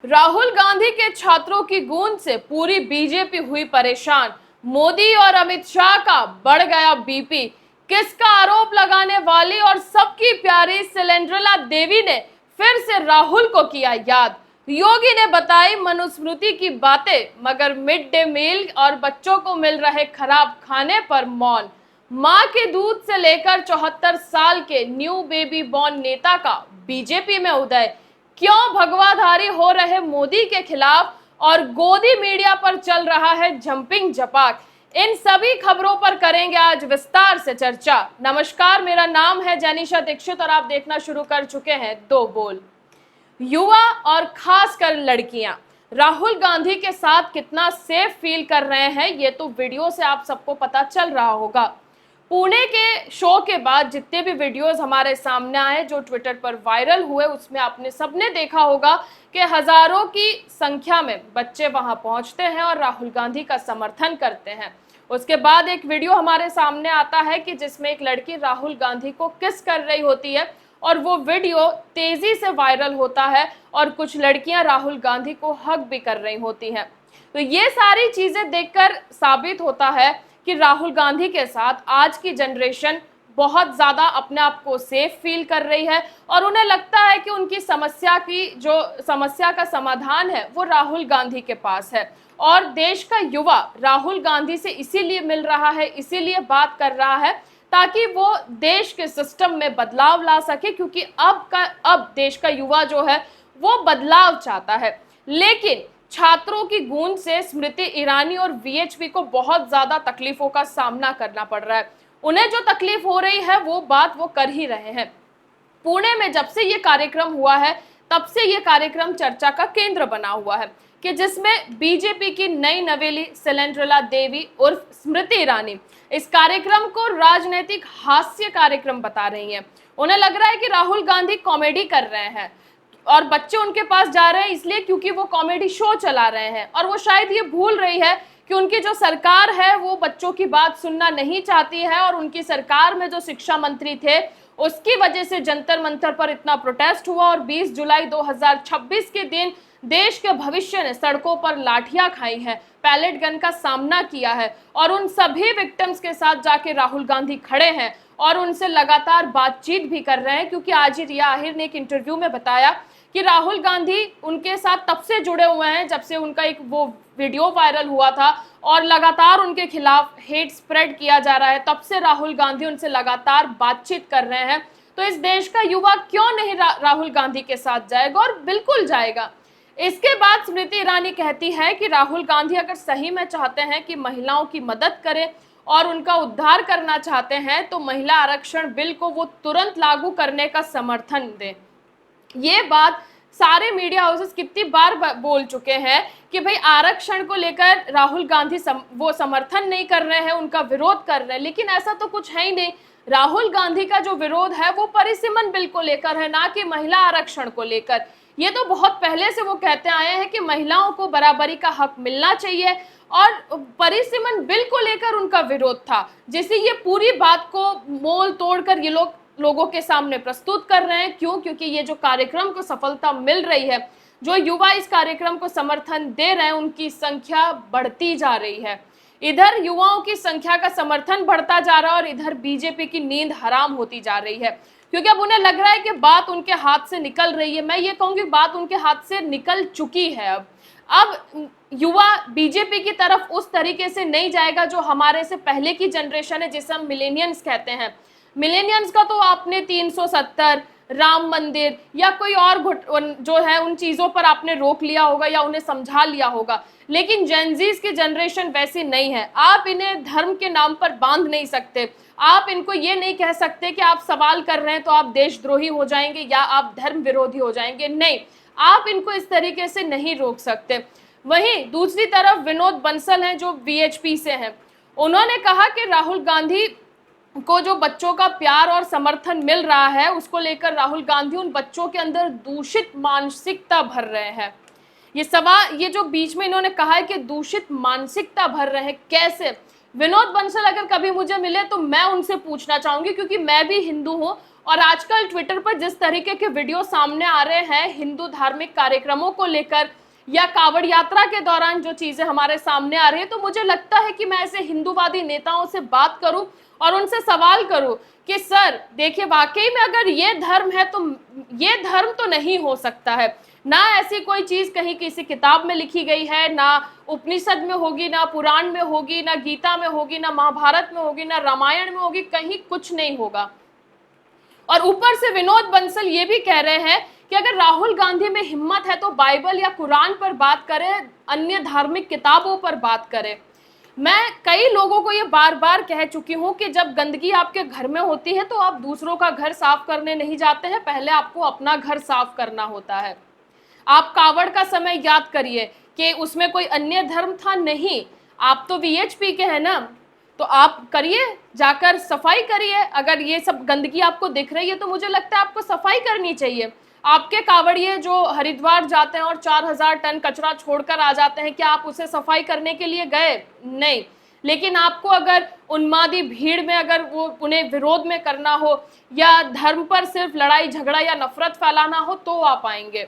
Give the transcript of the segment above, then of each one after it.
राहुल गांधी के छात्रों की गूंज से पूरी बीजेपी हुई परेशान। मोदी और अमित शाह का बढ़ गया बीपी। किसका आरोप लगाने वाली और सबकी प्यारी सिलेंड्रेला देवी ने फिर से राहुल को किया याद। योगी ने बताई मनुस्मृति की बातें, मगर मिड डे मील और बच्चों को मिल रहे खराब खाने पर मौन। मां के दूध से लेकर 74 साल के न्यू बेबी बॉर्न नेता का बीजेपी में उदय। क्यों भगवाधारी हो रहे मोदी के खिलाफ और गोदी मीडिया पर चल रहा है जंपिंग जपाक। इन सभी खबरों पर करेंगे आज विस्तार से चर्चा। नमस्कार, मेरा नाम है जैनिशा दीक्षित और आप देखना शुरू कर चुके हैं दो बोल। युवा और खासकर लड़कियां राहुल गांधी के साथ कितना सेफ फील कर रहे हैं, ये तो वीडियो से आप सबको पता चल रहा होगा। पुणे के शो के बाद जितने भी वीडियोस हमारे सामने आए जो ट्विटर पर वायरल हुए, उसमें आपने सबने देखा होगा कि हजारों की संख्या में बच्चे वहां पहुंचते हैं और राहुल गांधी का समर्थन करते हैं। उसके बाद एक वीडियो हमारे सामने आता है कि जिसमें एक लड़की राहुल गांधी को किस कर रही होती है और वो वीडियो तेजी से वायरल होता है और कुछ लड़कियां राहुल गांधी को हग भी कर रही होती हैं। तो ये सारी चीजें देखकर साबित होता है कि राहुल गांधी के साथ आज की जनरेशन बहुत ज़्यादा अपने आप को सेफ फील कर रही है और उन्हें लगता है कि उनकी समस्या का समाधान है वो राहुल गांधी के पास है। और देश का युवा राहुल गांधी से इसीलिए मिल रहा है, इसीलिए बात कर रहा है ताकि वो देश के सिस्टम में बदलाव ला सके, क्योंकि अब देश का युवा जो है वो बदलाव चाहता है। लेकिन छात्रों की गूंज से स्मृति ईरानी और वीएचपी को बहुत ज्यादा तकलीफों का सामना करना पड़ रहा है। उन्हें जो तकलीफ हो रही है वो कर ही रहे हैं। पुणे में जब से ये कार्यक्रम हुआ है तब से ये कार्यक्रम चर्चा का केंद्र बना हुआ है कि जिसमें बीजेपी की नई नवेली सिलेंड्रेला देवी उर्फ स्मृति ईरानी इस कार्यक्रम को राजनीतिक हास्य कार्यक्रम बता रही है। उन्हें लग रहा है कि राहुल गांधी कॉमेडी कर रहे हैं और बच्चे उनके पास जा रहे हैं इसलिए क्योंकि वो कॉमेडी शो चला रहे हैं, और वो शायद ये भूल रही है कि उनकी जो सरकार है वो बच्चों की बात सुनना नहीं चाहती है। और उनकी सरकार में जो शिक्षा मंत्री थे उसकी वजह से जंतर मंतर पर इतना प्रोटेस्ट हुआ और 20 जुलाई 2026 के दिन देश के भविष्य ने सड़कों पर लाठियां खाई हैं, पैलेट गन का सामना किया है और उन सभी विक्टिम्स के साथ जाके राहुल गांधी खड़े हैं और उनसे लगातार बातचीत भी कर रहे हैं। क्योंकि आज ही रिया आहिर ने एक इंटरव्यू में बताया कि राहुल गांधी उनके साथ तब से जुड़े हुए हैं जब से उनका एक वो वीडियो वायरल हुआ था और लगातार उनके खिलाफ हेट स्प्रेड किया जा रहा है, तब से राहुल गांधी उनसे लगातार बातचीत कर रहे हैं। तो इस देश का युवा क्यों नहीं राहुल गांधी के साथ जाएगा, और बिल्कुल जाएगा। इसके बाद स्मृति ईरानी कहती है कि राहुल गांधी अगर सही में चाहते हैं कि महिलाओं की मदद करें और उनका उद्धार करना चाहते हैं तो महिला आरक्षण बिल को वो तुरंत लागू करने का समर्थन दें। ये बात सारे मीडिया हाउसेस कितनी बार बोल चुके हैं कि भाई आरक्षण को लेकर राहुल गांधी वो समर्थन नहीं कर रहे हैं, उनका विरोध कर रहे हैं, लेकिन ऐसा तो कुछ है ही नहीं। राहुल गांधी का जो विरोध है वो परिसीमन बिल को लेकर है, ना कि महिला आरक्षण को लेकर। ये तो बहुत पहले से वो कहते आए हैं कि महिलाओं को बराबरी का हक मिलना चाहिए और परिसीमन बिल को लेकर उनका विरोध था, जिसे ये पूरी बात को मोल तोड़कर ये लोगों के सामने प्रस्तुत कर रहे हैं। क्यों? क्योंकि ये जो कार्यक्रम को सफलता मिल रही है, जो युवा इस कार्यक्रम को समर्थन दे रहे हैं, उनकी संख्या बढ़ती जा रही है। इधर युवाओं की संख्या का समर्थन बढ़ता जा रहा है और इधर बीजेपी की नींद हराम होती जा रही है, क्योंकि अब उन्हें लग रहा है कि बात उनके हाथ से निकल रही है। मैं ये कहूंगी बात उनके हाथ से निकल चुकी है। अब युवा बीजेपी की तरफ उस तरीके से नहीं जाएगा जो हमारे से पहले की जनरेशन है, जिसे हम मिलेनियंस कहते हैं। मिलेनियंस का तो आपने 370 राम मंदिर या कोई और जो है उन चीजों पर आपने रोक लिया होगा या उन्हें समझा लिया होगा, लेकिन जेनजीज की जनरेशन वैसी नहीं है। आप इन्हें धर्म के नाम पर बांध नहीं सकते। आप इनको ये नहीं कह सकते कि आप सवाल कर रहे हैं तो आप देशद्रोही हो जाएंगे या आप धर्म विरोधी हो जाएंगे। नहीं, आप इनको इस तरीके से नहीं रोक सकते। वहीं दूसरी तरफ विनोद बंसल हैं जो वीएचपी से हैं। उन्होंने कहा कि राहुल गांधी को जो बच्चों का प्यार और समर्थन मिल रहा है उसको लेकर राहुल गांधी उन बच्चों के अंदर दूषित मानसिकता भर रहे हैं। ये जो बीच में इन्होंने कहा है कि दूषित मानसिकता भर रहे हैं, कैसे? विनोद बंसल अगर कभी मुझे मिले तो मैं उनसे पूछना चाहूंगी, क्योंकि मैं भी हिंदू हूं और आजकल ट्विटर पर जिस तरीके के वीडियो सामने आ रहे हैं हिंदू धार्मिक कार्यक्रमों को लेकर या कावड़ यात्रा के दौरान जो चीजें हमारे सामने आ रही है, तो मुझे लगता है कि मैं ऐसे हिंदूवादी नेताओं से बात करूं और उनसे सवाल करूं कि सर देखिए, वाकई में अगर ये धर्म है तो ये धर्म तो नहीं हो सकता है। ना ऐसी कोई चीज कहीं किसी किताब में लिखी गई है, ना उपनिषद में होगी, ना पुराण में होगी, ना गीता में होगी, ना महाभारत में होगी, ना रामायण में होगी, कहीं कुछ नहीं होगा। और ऊपर से विनोद बंसल ये भी कह रहे हैं कि अगर राहुल गांधी में हिम्मत है तो बाइबल या कुरान पर बात करें, अन्य धार्मिक किताबों पर बात करें। मैं कई लोगों को ये बार बार कह चुकी हूं कि जब गंदगी आपके घर में होती है तो आप दूसरों का घर साफ करने नहीं जाते हैं, पहले आपको अपना घर साफ करना होता है। आप कावड़ का समय याद करिए कि उसमें कोई अन्य धर्म था नहीं, आप तो वीएचपी के हैं ना, तो आप करिए, जाकर सफाई करिए। अगर ये सब गंदगी आपको दिख रही है तो मुझे लगता है आपको सफाई करनी चाहिए। आपके कावड़िए जो हरिद्वार जाते हैं और 4000 टन कचरा छोड़कर आ जाते हैं, क्या आप उसे सफाई करने के लिए गए? नहीं। लेकिन आपको अगर उन्मादी भीड़ में अगर वो उन्हें विरोध में करना हो या धर्म पर सिर्फ लड़ाई झगड़ा या नफरत फैलाना हो तो आप आएंगे।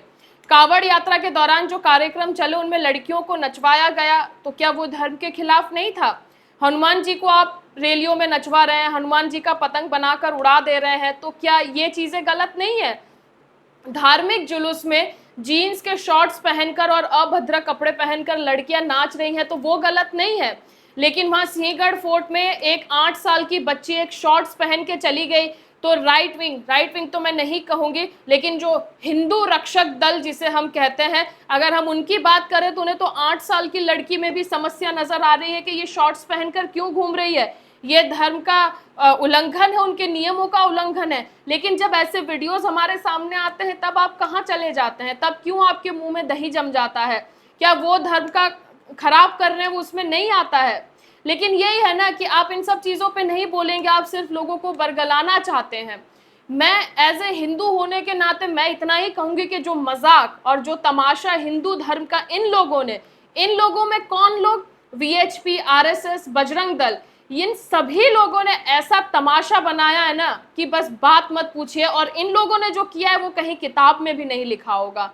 कावड़ यात्रा के दौरान जो कार्यक्रम चले उनमें लड़कियों को नचवाया गया, तो क्या वो धर्म के खिलाफ नहीं था? हनुमान जी को आप रैलियों में नचवा रहे हैं, हनुमान जी का पतंग बनाकर उड़ा दे रहे हैं, तो क्या ये चीजें गलत नहीं है? धार्मिक जुलूस में जीन्स के शॉर्ट्स पहनकर और अभद्र कपड़े पहनकर लड़कियां नाच रही हैं तो वो गलत नहीं है। लेकिन वहां सिंहगढ़ फोर्ट में एक 8 साल की बच्ची एक शॉर्ट्स पहन के चली गई, तो राइट विंग तो मैं नहीं कहूंगी, लेकिन जो हिंदू रक्षक दल जिसे हम कहते हैं, अगर हम उनकी बात करें तो उन्हें तो 8 साल की लड़की में भी समस्या नजर आ रही है कि ये शॉर्ट्स पहनकर क्यों घूम रही है। ये धर्म का उल्लंघन है, उनके नियमों का उल्लंघन है। लेकिन जब ऐसे वीडियोस हमारे सामने आते हैं तब आप कहाँ चले जाते हैं? तब क्यों आपके मुंह में दही जम जाता है? क्या वो धर्म का खराब कर रहे हैं वो उसमें नहीं आता है? लेकिन यही है ना कि आप इन सब चीजों पे नहीं बोलेंगे, आप सिर्फ लोगों को बरगलाना चाहते हैं। मैं एज ए हिंदू होने के नाते मैं इतना ही कहूंगी कि जो मजाक और जो तमाशा हिंदू धर्म का इन लोगों में कौन लोग, वीएचपी, आरएसएस, बजरंग दल, इन सभी लोगों ने ऐसा तमाशा बनाया है ना कि बस बात मत पूछिए। और इन लोगों ने जो किया है वो कहीं किताब में भी नहीं लिखा होगा।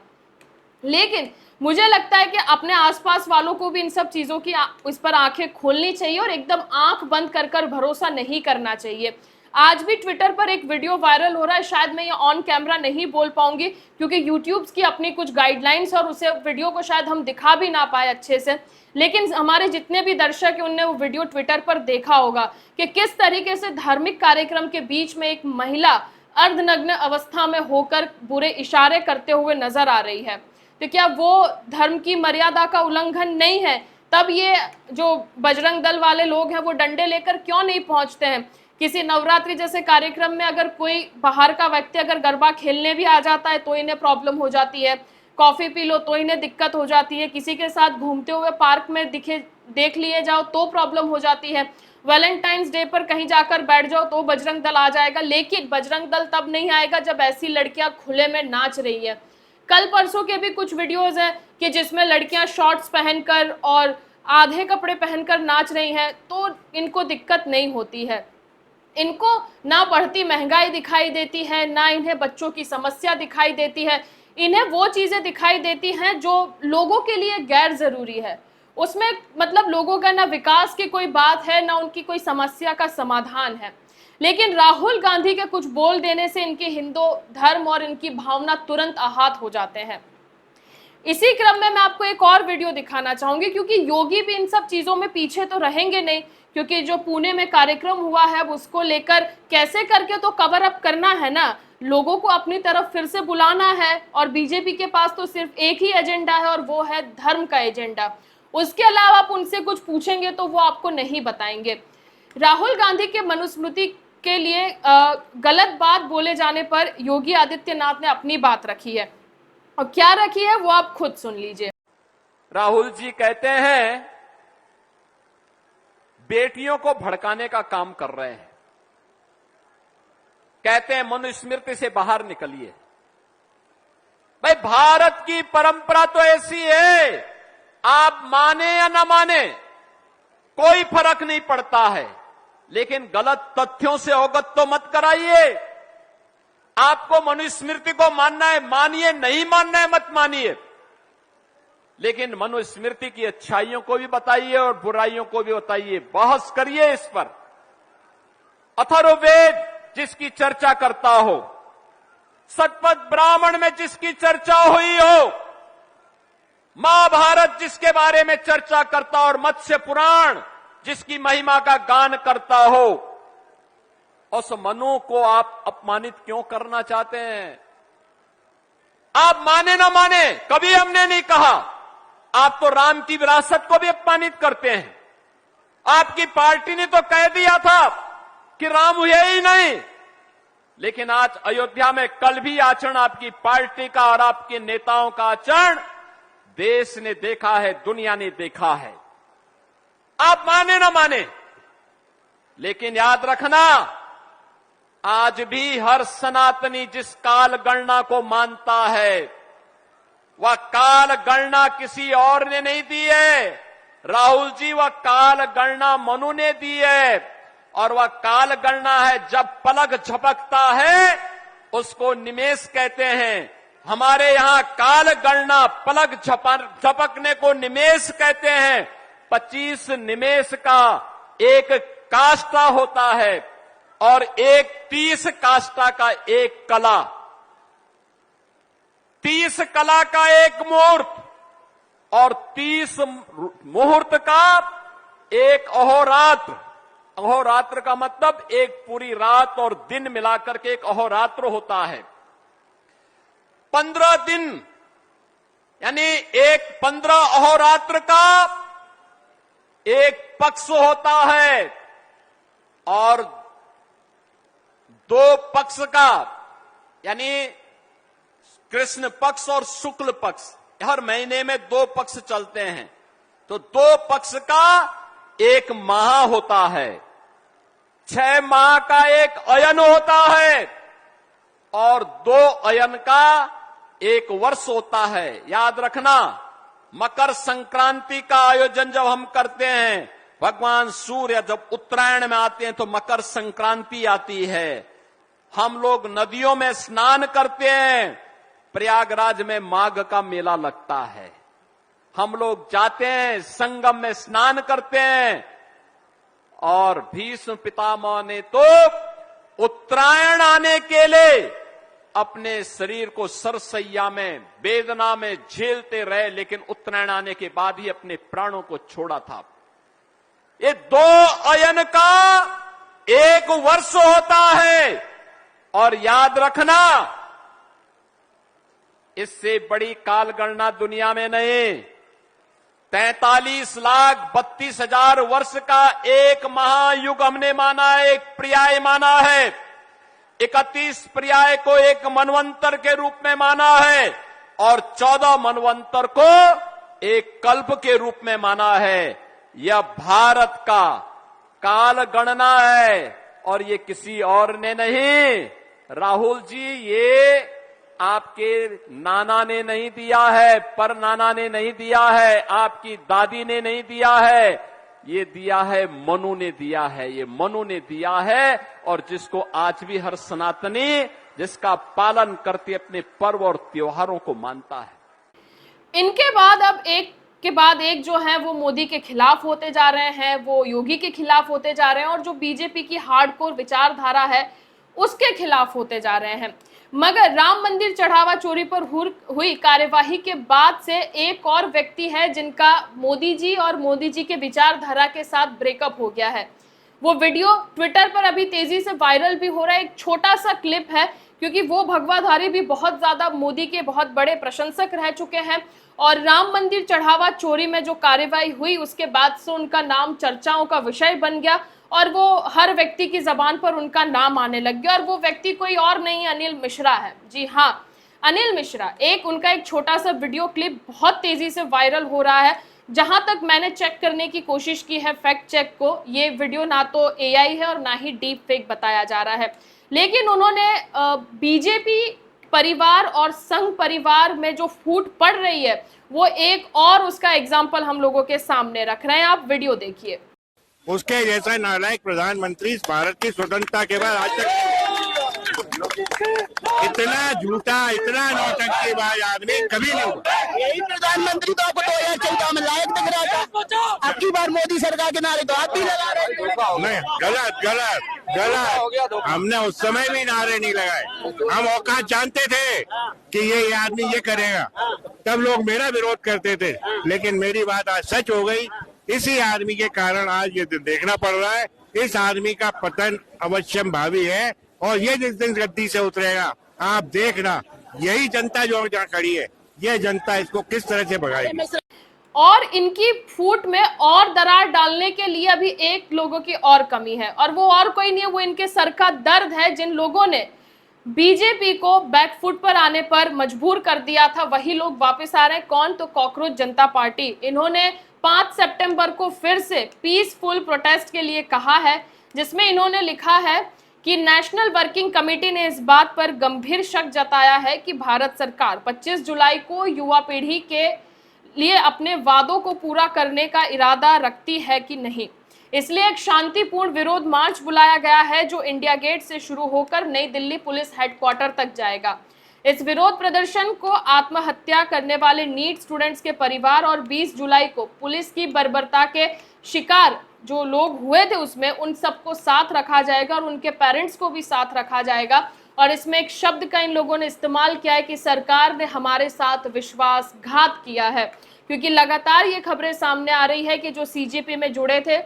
लेकिन मुझे लगता है कि अपने आसपास वालों को भी इन सब चीजों की इस पर आंखें खोलनी चाहिए और एकदम आंख बंद कर भरोसा नहीं करना चाहिए। आज भी ट्विटर पर एक वीडियो वायरल हो रहा है, शायद मैं ये ऑन कैमरा नहीं बोल पाऊंगी क्योंकि यूट्यूब की अपनी कुछ गाइडलाइंस और उसे वीडियो को शायद हम दिखा भी ना पाए अच्छे से। लेकिन हमारे जितने भी दर्शक हैं उनने वो वीडियो ट्विटर पर देखा होगा कि किस तरीके से धार्मिक कार्यक्रम के बीच में एक महिला अर्धनग्न अवस्था में होकर बुरे इशारे करते हुए नजर आ रही है। तो क्या वो धर्म की मर्यादा का उल्लंघन नहीं है? तब ये जो बजरंग दल वाले लोग हैं वो डंडे लेकर क्यों नहीं पहुंचते हैं? किसी नवरात्रि जैसे कार्यक्रम में अगर कोई बाहर का व्यक्ति अगर गरबा खेलने भी आ जाता है तो इन्हें प्रॉब्लम हो जाती है, कॉफी पी लो तो इन्हें दिक्कत हो जाती है, किसी के साथ घूमते हुए पार्क में देख लिए जाओ तो प्रॉब्लम हो जाती है, वैलेंटाइंस डे पर कहीं जाकर बैठ जाओ तो बजरंग दल आ जाएगा। लेकिन बजरंग दल तब नहीं आएगा जब ऐसी लड़कियां खुले में नाच रही है। कल परसों के भी कुछ वीडियोस हैं कि जिसमें लड़कियां शॉर्ट्स पहनकर और आधे कपड़े पहनकर नाच रही हैं, तो इनको दिक्कत नहीं होती है। इनको ना बढ़ती महंगाई दिखाई देती है, ना इन्हें बच्चों की समस्या दिखाई देती है। इन्हें वो चीजें दिखाई देती हैं जो लोगों के लिए गैर जरूरी है। उसमें मतलब लोगों का ना विकास की कोई बात है, ना उनकी कोई समस्या का समाधान है। लेकिन राहुल गांधी के कुछ बोल देने से इनके हिंदू धर्म और इनकी भावना तुरंत आहत हो जाते हैं। इसी क्रम में मैं आपको एक और वीडियो दिखाना चाहूंगी, क्योंकि योगी भी इन सब चीजों में पीछे तो रहेंगे नहीं, क्योंकि जो पुणे में कार्यक्रम हुआ है उसको लेकर कैसे करके तो कवर अप करना है ना, लोगों को अपनी तरफ फिर से बुलाना है। और बीजेपी के पास तो सिर्फ एक ही एजेंडा है और वो है धर्म का एजेंडा। उसके अलावा आप उनसे कुछ पूछेंगे तो वो आपको नहीं बताएंगे। राहुल गांधी के मनुस्मृति के लिए गलत बात बोले जाने पर योगी आदित्यनाथ ने अपनी बात रखी है, और क्या रखी है वो आप खुद सुन लीजिए। राहुल जी कहते हैं बेटियों को भड़काने का काम कर रहे हैं, कहते हैं मनुस्मृति से बाहर निकलिए। भाई भारत की परंपरा तो ऐसी है, आप माने या ना माने, कोई फर्क नहीं पड़ता है, लेकिन गलत तथ्यों से अवगत तो मत कराइए। आपको मनुस्मृति को मानना है मानिए, नहीं मानना है मत मानिए, लेकिन मनुस्मृति की अच्छाइयों को भी बताइए और बुराइयों को भी बताइए, बहस करिए इस पर। अथर्ववेद जिसकी चर्चा करता हो, शतपथ ब्राह्मण में जिसकी चर्चा हुई हो, महाभारत जिसके बारे में चर्चा करता और मत्स्य पुराण जिसकी महिमा का गान करता हो, उस मनु को आप अपमानित क्यों करना चाहते हैं? आप माने ना माने, कभी हमने नहीं कहा। आप तो राम की विरासत को भी अपमानित करते हैं। आपकी पार्टी ने तो कह दिया था कि राम हुए ही नहीं, लेकिन आज अयोध्या में कल भी आचरण आपकी पार्टी का और आपके नेताओं का आचरण देश ने देखा है, दुनिया ने देखा है। आप माने ना माने, लेकिन याद रखना, आज भी हर सनातनी जिस काल गणना को मानता है, वह काल गणना किसी और ने नहीं दी है। राहुल जी, वह काल गणना मनु ने दी है, और वह काल गणना है जब पलक झपकता है उसको निमेष कहते हैं। हमारे यहां काल गणना पलक झपकने को निमेष कहते हैं। 25 निमेष का एक काष्ठा होता है और एक 30 काष्ठा का एक कला, 30 कला का एक मुहूर्त और 30 मुहूर्त का एक अहोरात्र। अहोरात्र का मतलब एक पूरी रात और दिन मिलाकर के एक अहोरात्र होता है। 15 दिन यानी एक 15 अहोरात्र का एक पक्ष होता है और 2 पक्ष का, यानी कृष्ण पक्ष और शुक्ल पक्ष, हर महीने में 2 पक्ष चलते हैं, तो 2 पक्ष का एक माह होता है। 6 माह का एक अयन होता है और 2 अयन का एक वर्ष होता है। याद रखना, मकर संक्रांति का आयोजन जब हम करते हैं, भगवान सूर्य जब उत्तरायण में आते हैं तो मकर संक्रांति आती है। हम लोग नदियों में स्नान करते हैं, प्रयागराज में माघ का मेला लगता है। हम लोग जाते हैं, संगम में स्नान करते हैं, और भीष्म पितामह ने तो उत्तरायण आने के लिए अपने शरीर को सरसैया में वेदना में झेलते रहे, लेकिन उत्तरायण आने के बाद ही अपने प्राणों को छोड़ा था। ये 2 अयन का एक वर्ष होता है, और याद रखना, इससे बड़ी काल गणना दुनिया में नहीं। 43,32,000 वर्ष का एक महायुग हमने माना है, एक पर्याय माना है। 31 पर्याय को एक मनवंतर के रूप में माना है और 14 मनवंतर को एक कल्प के रूप में माना है। यह भारत का काल गणना है और ये किसी और ने नहीं। राहुल जी, ये आपके नाना ने नहीं दिया है, पर नाना ने नहीं दिया है, आपकी दादी ने नहीं दिया है, ये दिया है मनु ने दिया है। ये मनु ने दिया है, और जिसको आज भी हर सनातनी जिसका पालन करते अपने पर्व और त्योहारों को मानता है। इनके बाद अब एक के बाद एक जो है वो मोदी के खिलाफ होते जा रहे हैं, वो योगी के खिलाफ होते जा रहे हैं, और जो बीजेपी की हार्डकोर विचारधारा है उसके खिलाफ होते जा रहे हैं। मगर राम मंदिर चढ़ावा चोरी पर हुई कार्यवाही के बाद से एक और व्यक्ति है जिनका मोदी जी और मोदी जी के विचारधारा के साथ ब्रेकअप हो गया है। वो वीडियो ट्विटर पर अभी तेजी से वायरल भी हो रहा है। एक छोटा सा क्लिप है, क्योंकि वो भगवाधारी भी बहुत ज्यादा मोदी के बहुत बड़े प्रशंसक रह चुके हैं, और राम मंदिर चढ़ावा चोरी में जो कार्यवाही हुई उसके बाद से उनका नाम चर्चाओं का विषय बन गया, और वो हर व्यक्ति की जबान पर उनका नाम आने लग गया। और वो व्यक्ति कोई और नहीं, अनिल मिश्रा है। जी हाँ, अनिल मिश्रा। उनका एक छोटा सा वीडियो क्लिप बहुत तेजी से वायरल हो रहा है। जहां तक मैंने चेक करने की कोशिश की है, फैक्ट चेक को, ये वीडियो ना तो एआई है और ना ही डीप फेक बताया जा रहा है, लेकिन उन्होंने बीजेपी परिवार और संघ परिवार में जो फूट पड़ रही है वो एक और उसका एग्जाम्पल हम लोगों के सामने रख रहे हैं। आप वीडियो देखिए। उसके जैसा नालायक प्रधानमंत्री इस भारत की स्वतंत्रता के बाद आज तक इतना झूठा, इतना नौटंकीबाज आदमी कभी नहीं हुआ। यही प्रधानमंत्री तो आपको 2014 में लायक दिख रहा था। अब की बार मोदी सरकार के नारे तो आप भी लगा रहे हैं। नहीं, गलत गलत गलत। हमने उस समय भी नारे नहीं लगाए। हम औकात जानते थे कि ये आदमी ये करेगा, तब लोग मेरा विरोध करते थे। लेकिन मेरी बात आज सच हो गई। इसी आदमी के कारण आज ये देखना पड़ रहा है। इस आदमी का पतन अवश्यम भावी है और ये जिस दिन गद्दी से उतरेगा आप देखना, यही जनता जो जहाँ खड़ी है, ये जनता इसको किस तरह से भगाएगी। और इनकी फूट में और दरार डालने के लिए अभी एक लोगों की और कमी है, और वो और कोई नहीं है, वो इनके सर का दर्द है। जिन लोगों ने बीजेपी को बैकफुट पर आने पर मजबूर कर दिया था, वही लोग वापस आ रहे हैं। कौन? तो कॉकरोच जनता पार्टी। इन्होंने 5 सितंबर को फिर से पीसफुल प्रोटेस्ट के लिए कहा है, जिसमें इन्होंने लिखा है कि नेशनल वर्किंग कमेटी ने इस बात पर गंभीर शक जताया है कि भारत सरकार 25 जुलाई को युवा पीढ़ी के लिए अपने वादों को पूरा करने का इरादा रखती है कि नहीं। इसलिए एक शांतिपूर्ण विरोध मार्च बुलाया गया है, जो इंडिया गेट से शुरू होकर नई दिल्ली पुलिस हेडक्वार्टर तक जाएगा। इस विरोध प्रदर्शन को आत्महत्या करने वाले नीट स्टूडेंट्स के परिवार और 20 जुलाई को पुलिस की बर्बरता के शिकार जो लोग हुए थे उसमें उन सबको साथ रखा जाएगा और उनके पेरेंट्स को भी साथ रखा जाएगा। और इसमें एक शब्द का इन लोगों ने इस्तेमाल किया है कि सरकार ने हमारे साथ विश्वासघात किया है, क्योंकि लगातार ये खबरें सामने आ रही है कि जो सीजेपी में जुड़े थे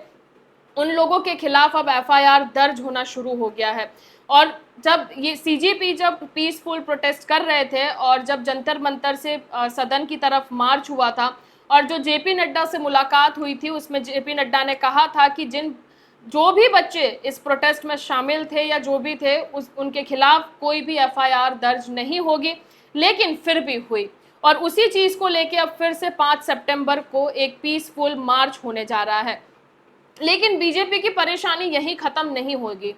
उन लोगों के खिलाफ अब एफआईआर दर्ज होना शुरू हो गया है। और जब ये सीजेपी जब पीसफुल प्रोटेस्ट कर रहे थे और जब जंतर मंतर से सदन की तरफ मार्च हुआ था और जो जेपी नड्डा से मुलाकात हुई थी, उसमें जेपी नड्डा ने कहा था कि जो भी बच्चे इस प्रोटेस्ट में शामिल थे या जो भी थे उनके खिलाफ कोई भी एफआईआर दर्ज नहीं होगी, लेकिन फिर भी हुई। और उसी चीज़ को लेके अब फिर से 5 सितंबर को एक पीसफुल मार्च होने जा रहा है। लेकिन बीजेपी की परेशानी यहीं ख़त्म नहीं होगी।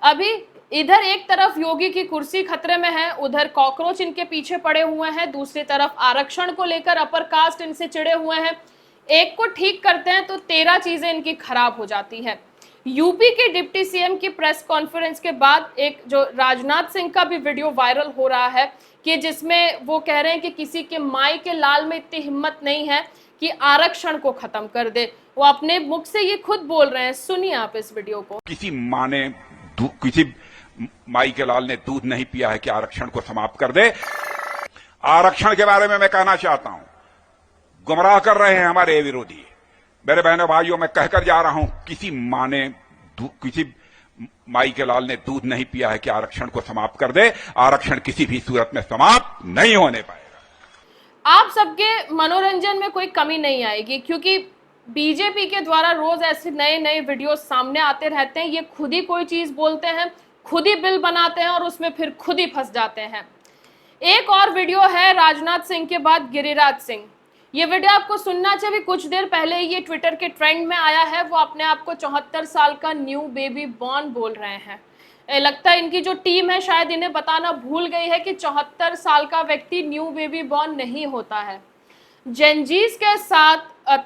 अभी इधर एक तरफ योगी की कुर्सी खतरे में है, उधर कॉकरोच इनके पीछे पड़े हुए हैं, दूसरी तरफ आरक्षण को लेकर अपर कास्ट इनसे चिड़े हुए हैं। एक को ठीक करते हैं तो 13 चीजें इनकी खराब हो जाती है। यूपी के डिप्टी सीएम की प्रेस कॉन्फ्रेंस के बाद एक जो राजनाथ सिंह का भी वीडियो वायरल हो रहा है कि जिसमें वो कह रहे हैं कि किसी के माई के लाल में इतनी हिम्मत नहीं है कि आरक्षण को खत्म कर दे। वो अपने मुख से ये खुद बोल रहे हैं, सुनिए आप इस वीडियो को। किसी माई के लाल ने दूध नहीं पिया है कि आरक्षण को समाप्त कर दे। आरक्षण के बारे में मैं कहना चाहता हूं, गुमराह कर रहे हैं हमारे विरोधी। मेरे बहनों भाइयों, मैं कहकर जा रहा हूं, किसी माई के लाल ने दूध नहीं पिया है कि आरक्षण को समाप्त कर दे। आरक्षण किसी भी सूरत में समाप्त नहीं होने पाएगा। आप सबके मनोरंजन में कोई कमी नहीं आएगी, क्योंकि बीजेपी के द्वारा रोज ऐसे नए नए वीडियो सामने आते रहते हैं। ये खुद ही कोई चीज बोलते हैं, खुद ही बिल बनाते हैं और उसमें फिर खुद ही फंस जाते हैं। एक और वीडियो है राजनाथ सिंह के बाद गिरिराज सिंह। ये वीडियो आपको सुनना चाहिए। अभी कुछ देर पहले ये ट्विटर के ट्रेंड में आया है। वो अपने आप को 74 साल का न्यू बेबी बॉर्न बोल रहे हैं। लगता है इनकी जो टीम है शायद इन्हें बताना भूल गई है कि 74 साल का व्यक्ति न्यू बेबी बॉर्न नहीं होता है। जेनजीज के साथ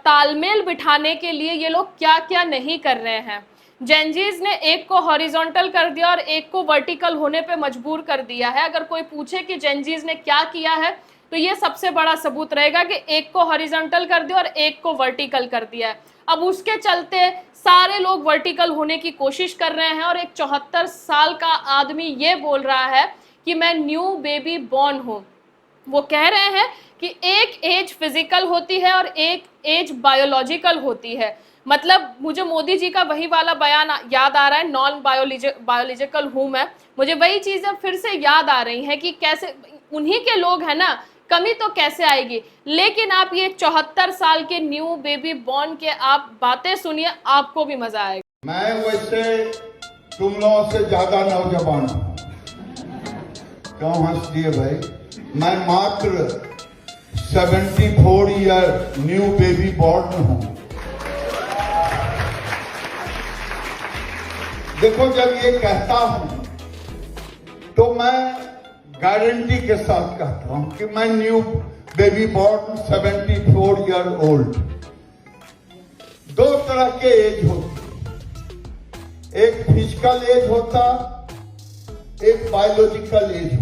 तालमेल बिठाने के लिए ये लोग क्या क्या नहीं कर रहे हैं। जेनजीज ने एक को हॉरिजॉन्टल कर दिया और एक को वर्टिकल होने पे मजबूर कर दिया है। अगर कोई पूछे कि जेनजीज ने क्या किया है तो ये सबसे बड़ा सबूत रहेगा कि एक को हॉरिजॉन्टल कर दिया और एक को वर्टिकल कर दिया है। अब उसके चलते सारे लोग वर्टिकल होने की कोशिश कर रहे हैं और एक 74 साल का आदमी ये बोल रहा है कि मैं न्यू बेबी बॉर्न हूं। वो कह रहे हैं कि एक एज फिजिकल होती है और एक एज बायोलॉजिकल होती है। मतलब मुझे मोदी जी का वही वाला बयान याद आ रहा है, नॉन बायोलॉजिकल हूं मैं। मुझे वही चीजें फिर से याद आ रही हैं कि कैसे उन्हीं के लोग हैं ना, कमी तो कैसे आएगी। लेकिन आप ये 74 साल के न्यू बेबी बॉर्न के आप बातें सुनिए, आपको भी मजा आएगा। मैं वैसे तुम लोगों से ज्यादा नौजवान हूं। क्यों हंस दिए भाई? मैं मात्र 74 ईयर न्यू बेबी बॉर्न हूं। देखो, जब ये कहता हूं तो मैं गारंटी के साथ कहता हूं कि मैं new baby born 74 year old. दो तरह के एज होती है, एक फिजिकल एज होता, एक बायोलॉजिकल एज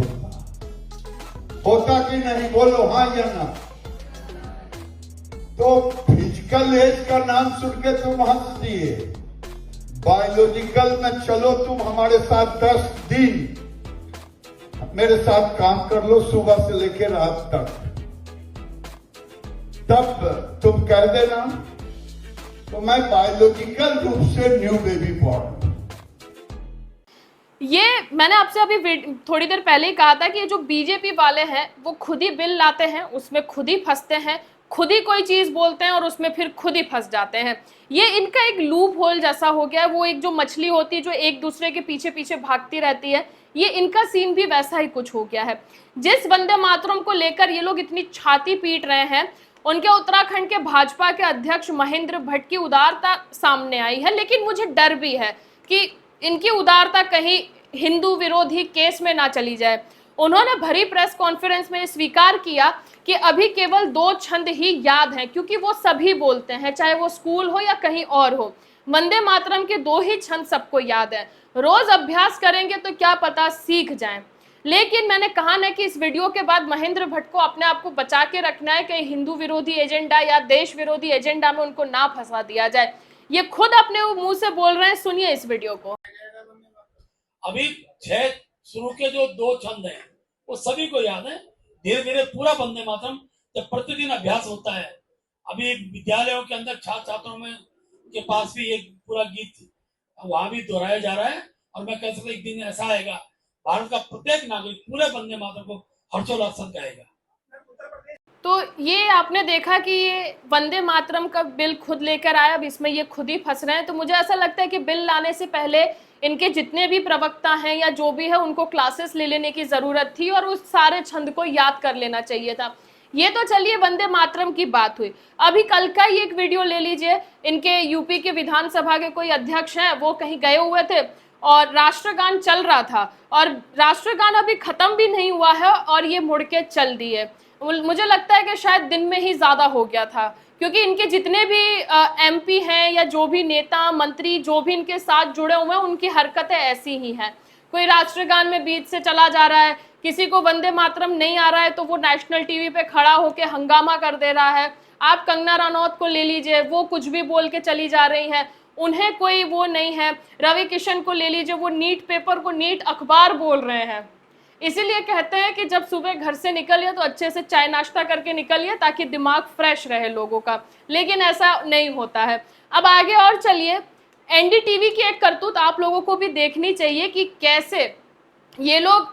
होता कि नहीं? बोलो हाँ या ना। तो फिजिकल एज का नाम सुन के तुम हंस दिए, बायोलॉजिकल में चलो तुम हमारे साथ 10 दिन मेरे साथ काम कर लो, सुबह से लेकर रात तक, तब तुम कह देना तो मैं बायोलॉजिकल रूप से न्यू बेबी बॉर्न। ये मैंने आपसे अभी थोड़ी देर पहले ही कहा था कि ये जो बीजेपी वाले हैं वो खुद ही बिल लाते हैं, उसमें खुद ही फंसते हैं, खुद ही कोई चीज बोलते हैं और उसमें फिर खुद ही फंस जाते हैं। ये इनका एक लूप होल जैसा हो गया है। वो एक जो मछली होती है जो एक दूसरे के पीछे पीछे भागती रहती है, ये इनका सीन भी वैसा ही कुछ हो गया है। जिस वंदे मातरम को लेकर ये लोग इतनी छाती पीट रहे हैं, उनके उत्तराखंड के भाजपा के अध्यक्ष महेंद्र भट्ट की उदारता सामने आई है, लेकिन मुझे डर भी है कि इनकी उदारता कहीं हिंदू विरोधी केस में ना चली जाए। उन्होंने भरी प्रेस कॉन्फ्रेंस में स्वीकार किया कि अभी केवल 2 छंद ही याद हैं, क्योंकि वो सभी बोलते हैं, चाहे वो स्कूल हो या कहीं और हो। वंदे मातरम के 2 ही छंद सबको याद है, रोज अभ्यास करेंगे तो क्या पता सीख जाएं। लेकिन मैंने कहा ना कि इस वीडियो के बाद महेंद्र भट्ट को अपने आप को बचा के रखना है कि हिंदू विरोधी एजेंडा या देश विरोधी एजेंडा में उनको ना फंसा दिया जाए। ये खुद अपने मुंह से बोल रहे हैं, सुनिए इस वीडियो को। अभी 6 शुरू के जो 2 छंद हैं वो सभी को याद है। धीरे धीरे पूरा वंदे मातरम जब प्रतिदिन अभ्यास होता है, अभी विद्यालयों के अंदर छात्र छात्रों में के पास भी एक पूरा गीत वहां भी दोहराया जा रहा है। और मैं कह सकता हूं एक दिन ऐसा आएगा भारत का प्रत्येक नागरिक पूरे वंदे मातरम को हर्षोल्लास से गाएगा। तो ये आपने देखा कि ये वंदे मातरम का बिल खुद लेकर आया, अब इसमें ये खुद ही फंस रहे हैं। तो मुझे ऐसा लगता है कि बिल लाने से पहले इनके जितने भी प्रवक्ता हैं या जो भी है उनको क्लासेस ले लेने की जरूरत थी और उस सारे छंद को याद कर लेना चाहिए था। ये तो चलिए वंदे मातरम की बात हुई। अभी कल का ही एक वीडियो ले लीजिए, इनके यूपी के विधानसभा के कोई अध्यक्ष हैं, वो कहीं गए हुए थे और राष्ट्रगान चल रहा था और राष्ट्रगान अभी खत्म भी नहीं हुआ है और ये मुड़ के चल दिए। मुझे लगता है कि शायद दिन में ही ज्यादा हो गया था, क्योंकि इनके जितने भी एमपी हैं या जो भी नेता मंत्री जो भी इनके साथ जुड़े हुए हैं, उनकी हरकतें ऐसी ही हैं। कोई राष्ट्रगान में बीच से चला जा रहा है, किसी को वंदे मातरम नहीं आ रहा है तो वो नेशनल टीवी पे खड़ा होकर हंगामा कर दे रहा है। आप कंगना रनौत को ले लीजिए, वो कुछ भी बोल के चली जा रही हैं, उन्हें कोई वो नहीं है। रवि किशन को ले लीजिए, वो नीट पेपर को नीट अखबार बोल रहे हैं। इसीलिए कहते हैं कि जब सुबह घर से निकलिए तो अच्छे से चाय नाश्ता करके निकलिए ताकि दिमाग फ्रेश रहे लोगों का, लेकिन ऐसा नहीं होता है। अब आगे और चलिए, एनडीटीवी की एक करतूत आप लोगों को भी देखनी चाहिए कि कैसे ये लोग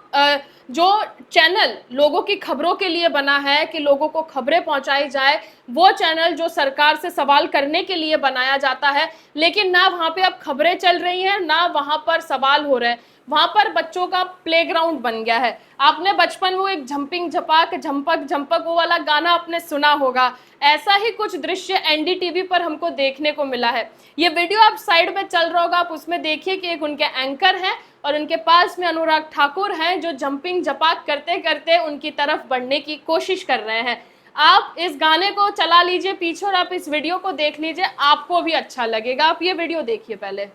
जो चैनल लोगों की खबरों के लिए बना है कि लोगों को खबरें पहुंचाई जाए, वो चैनल जो सरकार से सवाल करने के लिए बनाया जाता है, लेकिन ना वहां पे अब खबरें चल रही हैं ना वहां पर सवाल हो रहे हैं, वहां पर बच्चों का प्लेग्राउंड बन गया है। आपने बचपन में वो एक झंपिंग झपाक झंपक झंपक वो वाला गाना आपने सुना होगा, ऐसा ही कुछ दृश्य एनडीटीवी पर हमको देखने को मिला है। ये वीडियो आप साइड में चल रहा होगा, आप उसमें देखिए कि एक उनके एंकर हैं और उनके पास में अनुराग ठाकुर हैं जो जंपिंग झपाक करते करते उनकी तरफ बढ़ने की कोशिश कर रहे हैं। आप इस गाने को चला लीजिए पीछे और आप इस वीडियो को देख लीजिए, आपको भी अच्छा लगेगा। आप ये वीडियो देखिए पहले।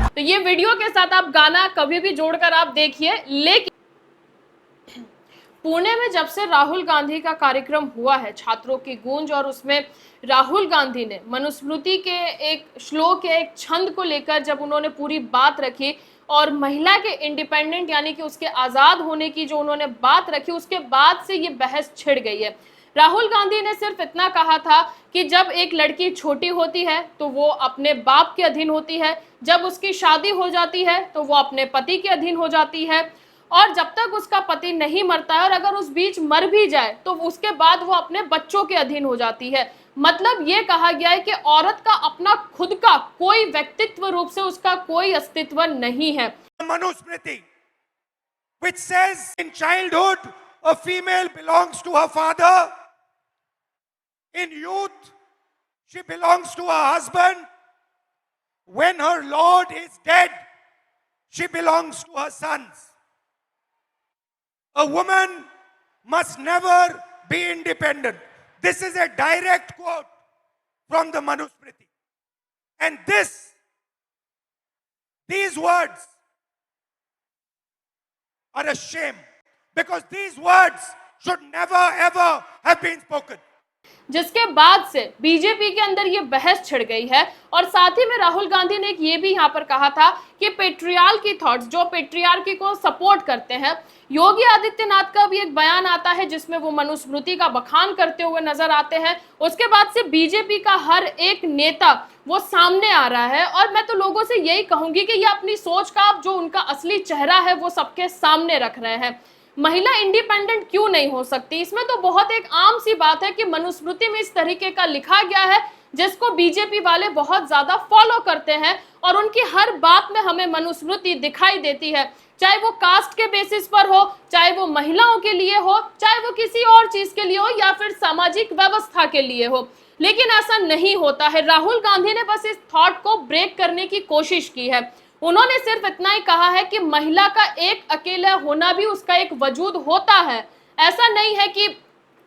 तो ये वीडियो के साथ आप गाना कभी भी जोड़कर आप देखिए। लेकिन पुणे में जब से राहुल गांधी का कार्यक्रम हुआ है, छात्रों की गूंज, और उसमें राहुल गांधी ने मनुस्मृति के एक श्लोक के एक छंद को लेकर जब उन्होंने पूरी बात रखी और महिला के इंडिपेंडेंट यानी कि उसके आजाद होने की जो उन्होंने बात रखी, उसके बाद से ये बहस छिड़ गई है। राहुल गांधी ने सिर्फ इतना कहा था कि जब एक लड़की छोटी होती है तो वो अपने बाप के अधीन होती है, जब उसकी शादी हो जाती है तो वो अपने पति के अधीन हो जाती है, और जब तक उसका पति नहीं मरता है और अगर उस बीच मर भी जाए तो उसके बाद वो अपने बच्चों के अधीन हो जाती है। मतलब ये कहा गया है कि औरत का अपना खुद का कोई व्यक्तित्व रूप से उसका कोई अस्तित्व नहीं है। Manusmriti which says in childhood a female belongs to her father, in youth she belongs to her husband, when her lord is dead she belongs to her sons. A woman must never be independent. This is a direct quote from the Manusmriti. And these words are a shame, because these words should never ever have been spoken. जिसके बाद से BJP के अंदर ये बहस छिड़ गई है। और साथ ही में राहुल गांधी ने ये भी यहाँ पर कहा था कि पेट्रियाल की थॉट्स, जो पेट्रियार्की को सपोर्ट करते हैं, योगी आदित्यनाथ का भी एक बयान आता है जिसमें वो मनुस्मृति का बखान करते हुए नजर आते हैं। उसके बाद से बीजेपी का हर एक नेता वो सामने आ रहा है। और मैं तो लोगों से यही कहूंगी कि ये अपनी सोच का जो उनका असली चेहरा है वो सबके सामने रख रहे हैं। महिला इंडिपेंडेंट क्यों नहीं हो सकती? इसमें तो बहुत एक आम सी बात है कि मनुस्मृति में इस तरीके का लिखा गया है जिसको बीजेपी वाले बहुत ज्यादा फॉलो करते हैं और उनकी हर बात में हमें मनुस्मृति दिखाई देती है, चाहे वो कास्ट के बेसिस पर हो, चाहे वो महिलाओं के लिए हो, चाहे वो किसी और चीज के लिए हो या फिर सामाजिक व्यवस्था के लिए हो। लेकिन ऐसा नहीं होता है। राहुल गांधी ने बस इस थॉट को ब्रेक करने की कोशिश की है। उन्होंने सिर्फ इतना ही कहा है कि महिला का एक अकेला होना भी उसका एक वजूद होता है। ऐसा नहीं है कि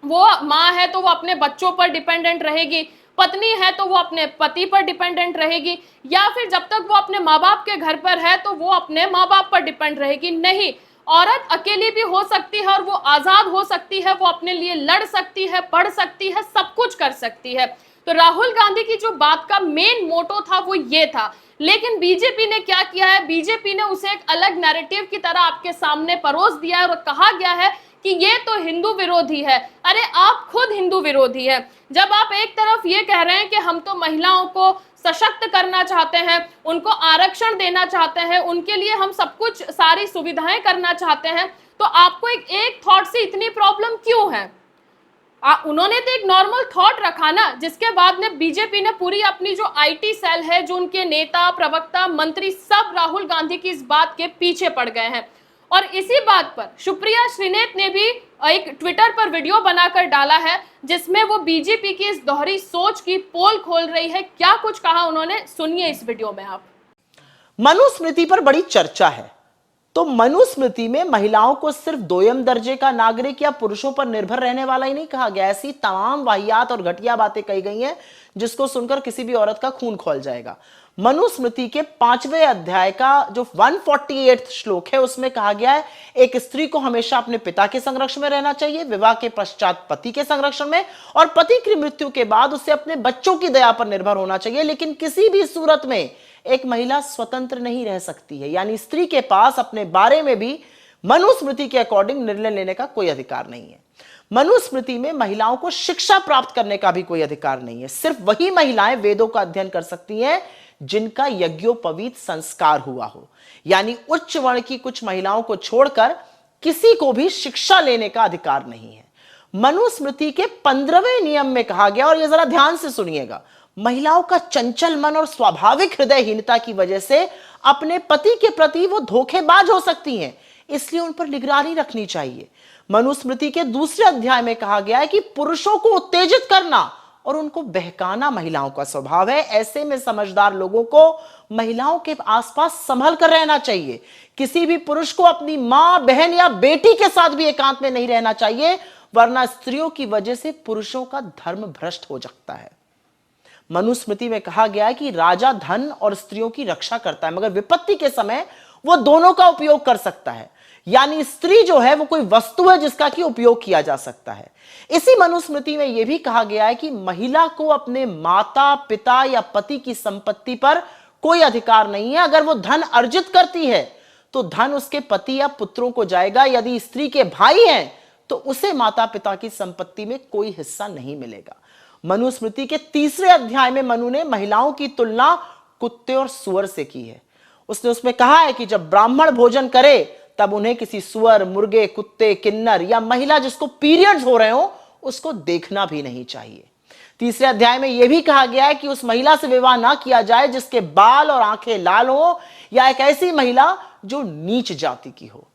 वो माँ है तो वो अपने बच्चों पर डिपेंडेंट रहेगी, पत्नी है तो वो अपने पति पर डिपेंडेंट रहेगी, या फिर जब तक वो अपने माँ बाप के घर पर है तो वो अपने माँ बाप पर डिपेंड रहेगी। नहीं, औरत अकेली भी हो सकती है और वो आजाद हो सकती है, वो अपने लिए लड़ सकती है, पढ़ सकती है, सब कुछ कर सकती है। तो राहुल गांधी की जो बात का मेन मोटो था वो ये था। लेकिन बीजेपी ने क्या किया है? बीजेपी ने उसे एक अलग नैरेटिव की तरह आपके सामने परोस दिया है और कहा गया है कि ये तो हिंदू विरोधी है। अरे आप खुद हिंदू विरोधी है। जब आप एक तरफ ये कह रहे हैं कि हम तो महिलाओं को सशक्त करना चाहते हैं, उनको आरक्षण देना चाहते हैं, उनके लिए हम सब कुछ सारी सुविधाएं करना चाहते हैं, तो आपको एक थॉट से इतनी प्रॉब्लम क्यों है? उन्होंने तो एक नॉर्मल थॉट रखा ना, जिसके बाद में बीजेपी ने पूरी अपनी जो आईटी सेल है, जो उनके नेता, प्रवक्ता, मंत्री सब राहुल गांधी की इस बात के पीछे पड़ गए हैं। और इसी बात पर सुप्रिया श्रीनेत ने भी एक ट्विटर पर वीडियो बनाकर डाला है जिसमें वो बीजेपी की इस दोहरी सोच की पोल खोल रही है। क्या कुछ कहा उन्होंने, सुनिए इस वीडियो में आप। मनुस्मृति पर बड़ी चर्चा है, तो मनुस्मृति में महिलाओं को सिर्फ दोयम दर्जे का नागरिक या पुरुषों पर निर्भर रहने वाला ही नहीं कहा गया। ऐसी तमाम वाहियात और घटिया बातें कही गई हैं जिसको सुनकर किसी भी औरत का खून खौल जाएगा। मनुस्मृति के 5वें अध्याय का जो 148 श्लोक है उसमें कहा गया है एक स्त्री को हमेशा अपने पिता के संरक्षण में रहना चाहिए, विवाह के पश्चात पति के संरक्षण में, और पति की मृत्यु के बाद उसे अपने बच्चों की दया पर निर्भर होना चाहिए। लेकिन किसी भी सूरत में एक महिला स्वतंत्र नहीं रह सकती है, यानी स्त्री के पास अपने बारे में भी मनुस्मृति के अकॉर्डिंग निर्णय लेने का कोई अधिकार नहीं है। मनुस्मृति में महिलाओं को शिक्षा प्राप्त करने का भी कोई अधिकार नहीं है। सिर्फ वही महिलाएं वेदों का अध्ययन कर सकती हैं जिनका यज्ञोपवीत संस्कार हुआ हो, यानी उच्च वर्ण की कुछ महिलाओं को छोड़कर किसी को भी शिक्षा लेने का अधिकार नहीं है। मनुस्मृति के 15वें नियम में कहा गया, और यह जरा ध्यान से सुनिएगा, महिलाओं का चंचल मन और स्वाभाविक हृदयहीनता की वजह से अपने पति के प्रति वो धोखेबाज हो सकती हैं, इसलिए उन पर निगरानी रखनी चाहिए। मनुस्मृति के 2 अध्याय में कहा गया है कि पुरुषों को उत्तेजित करना और उनको बहकाना महिलाओं का स्वभाव है। ऐसे में समझदार लोगों को महिलाओं के आसपास संभल कर रहना चाहिए। किसी भी पुरुष को अपनी मां, बहन या बेटी के साथ भी एकांत में नहीं रहना चाहिए, वरना स्त्रियों की वजह से पुरुषों का धर्म भ्रष्ट हो सकता है। मनुस्मृति में कहा गया है कि राजा धन और स्त्रियों की रक्षा करता है, मगर विपत्ति के समय वो दोनों का उपयोग कर सकता है, यानी स्त्री जो है वो कोई वस्तु है जिसका कि उपयोग किया जा सकता है। इसी मनुस्मृति में यह भी कहा गया है कि महिला को अपने माता, पिता या पति की संपत्ति पर कोई अधिकार नहीं है। अगर वो धन अर्जित करती है तो धन उसके पति या पुत्रों को जाएगा। यदि स्त्री के भाई हैं तो उसे माता पिता की संपत्ति में कोई हिस्सा नहीं मिलेगा। मनुस्मृति के 3 अध्याय में मनु ने महिलाओं की तुलना कुत्ते और सुअर से की है। उसने उसमें कहा है कि जब ब्राह्मण भोजन करे तब उन्हें किसी सुअर, मुर्गे, कुत्ते, किन्नर या महिला जिसको पीरियड्स हो रहे हो उसको देखना भी नहीं चाहिए। 3 अध्याय में यह भी कहा गया है कि उस महिला से विवाह ना किया जाए जिसके बाल और आंखें लाल हो, या एक ऐसी महिला जो नीच जाति की हो।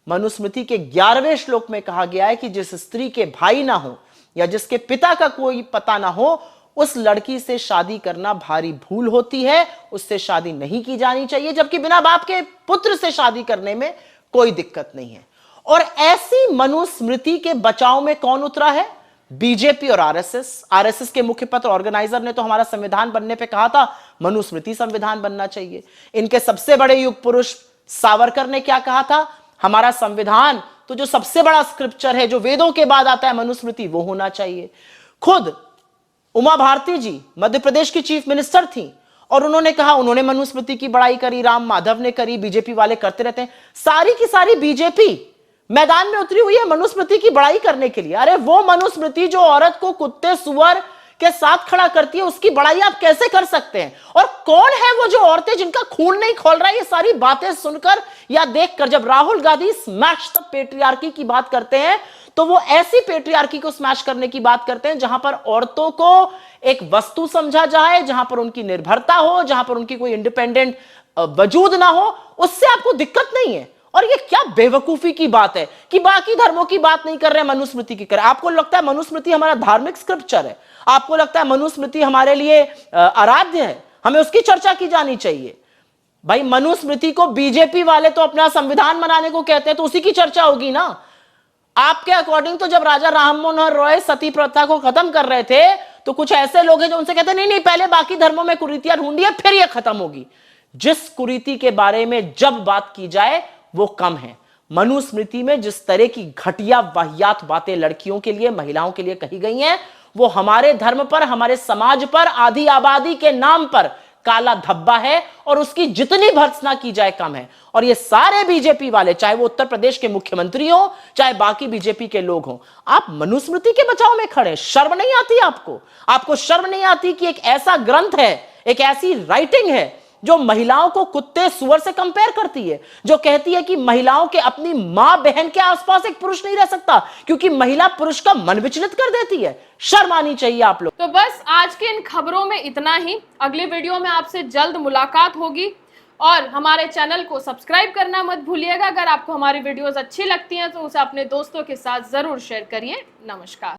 मनुस्मृति के 11वें श्लोक में कहा गया है कि जिस स्त्री के भाई ना हो या जिसके पिता का कोई पता ना हो, उस लड़की से शादी करना भारी भूल होती है, उससे शादी नहीं की जानी चाहिए, जबकि बिना बाप के पुत्र से शादी करने में कोई दिक्कत नहीं है। और ऐसी मनुस्मृति के बचाव में कौन उतरा है? बीजेपी और आरएसएस के मुखपत्र ऑर्गेनाइजर ने तो हमारा संविधान बनने पे कहा था मनुस्मृति संविधान बनना चाहिए। इनके सबसे बड़े युग पुरुष सावरकर ने क्या कहा था, हमारा संविधान तो जो सबसे बड़ा स्क्रिप्चर है, जो वेदों के बाद आता है मनुस्मृति, वो होना चाहिए। खुद उमा भारती जी मध्य प्रदेश की चीफ मिनिस्टर थी और उन्होंने कहा, उन्होंने मनुस्मृति की बड़ाई करी, राम माधव ने करी, बीजेपी वाले करते रहते हैं। सारी की सारी बीजेपी मैदान में उतरी हुई है मनुस्मृति की बड़ाई करने के लिए। अरे वो मनुस्मृति जो औरत को कुत्ते सुअर के साथ खड़ा करती है, उसकी बड़ाई आप कैसे कर सकते हैं? और कौन है वो जो औरतें जिनका खून नहीं खौल रहा है? ये सारी बातें सुनकर या देखकर जब Rahul Gandhi smash the patriarchy की बात करते हैं, तो वो ऐसी पेट्रियार्की को स्मैश करने की बात करते हैं जहां पर औरतों को एक वस्तु समझा जाए, जहां पर उनकी निर्भरता हो, जहां पर उनकी कोई इंडिपेंडेंट वजूद ना हो। उससे आपको दिक्कत नहीं है। और ये क्या बेवकूफी की बात है कि बाकी धर्मों की बात नहीं कर रहे, मनुस्मृति की कर रहे। आपको लगता है मनुस्मृति हमारा धार्मिक स्क्रिप्चर है? आपको लगता है मनुस्मृति हमारे लिए आराध्य है, हमें उसकी चर्चा की जानी चाहिए? भाई मनुस्मृति को बीजेपी वाले तो अपना संविधान बनाने को कहते हैं, तो उसी की चर्चा होगी ना। आपके अकॉर्डिंग तो जब राजा राम मनोहर रॉय सती प्रथा को खत्म कर रहे थे, तो कुछ ऐसे लोग हैं जो उनसे कहते हैं नहीं पहले बाकी धर्मों में कुरीतियां ढूंढिए फिर यह खत्म होगी। जिस कुरीति के बारे में जब बात की जाए वो कम है। मनुस्मृति में जिस तरह की घटिया वाहियात बातें लड़कियों के लिए, महिलाओं के लिए कही गई हैं, वो हमारे धर्म पर, हमारे समाज पर, आधी आबादी के नाम पर काला धब्बा है और उसकी जितनी भर्त्सना की जाए कम है। और ये सारे बीजेपी वाले, चाहे वो उत्तर प्रदेश के मुख्यमंत्री हो, चाहे बाकी बीजेपी के लोग हों, आप मनुस्मृति के बचाव में खड़े। शर्म नहीं आती आपको? आपको शर्म नहीं आती कि एक ऐसा ग्रंथ है, एक ऐसी राइटिंग है जो महिलाओं को कुत्ते सुअर से कंपेयर करती है, जो कहती है कि महिलाओं के अपनी मां बहन के आसपास एक पुरुष नहीं रह सकता क्योंकि महिला पुरुष का मन विचलित कर देती है। शर्म आनी चाहिए आप लोग। तो बस आज के इन खबरों में इतना ही। अगले वीडियो में आपसे जल्द मुलाकात होगी और हमारे चैनल को सब्सक्राइब करना मत भूलिएगा। अगर आपको हमारी वीडियोस अच्छी लगती हैं तो उसे अपने दोस्तों के साथ जरूर शेयर करिए। नमस्कार।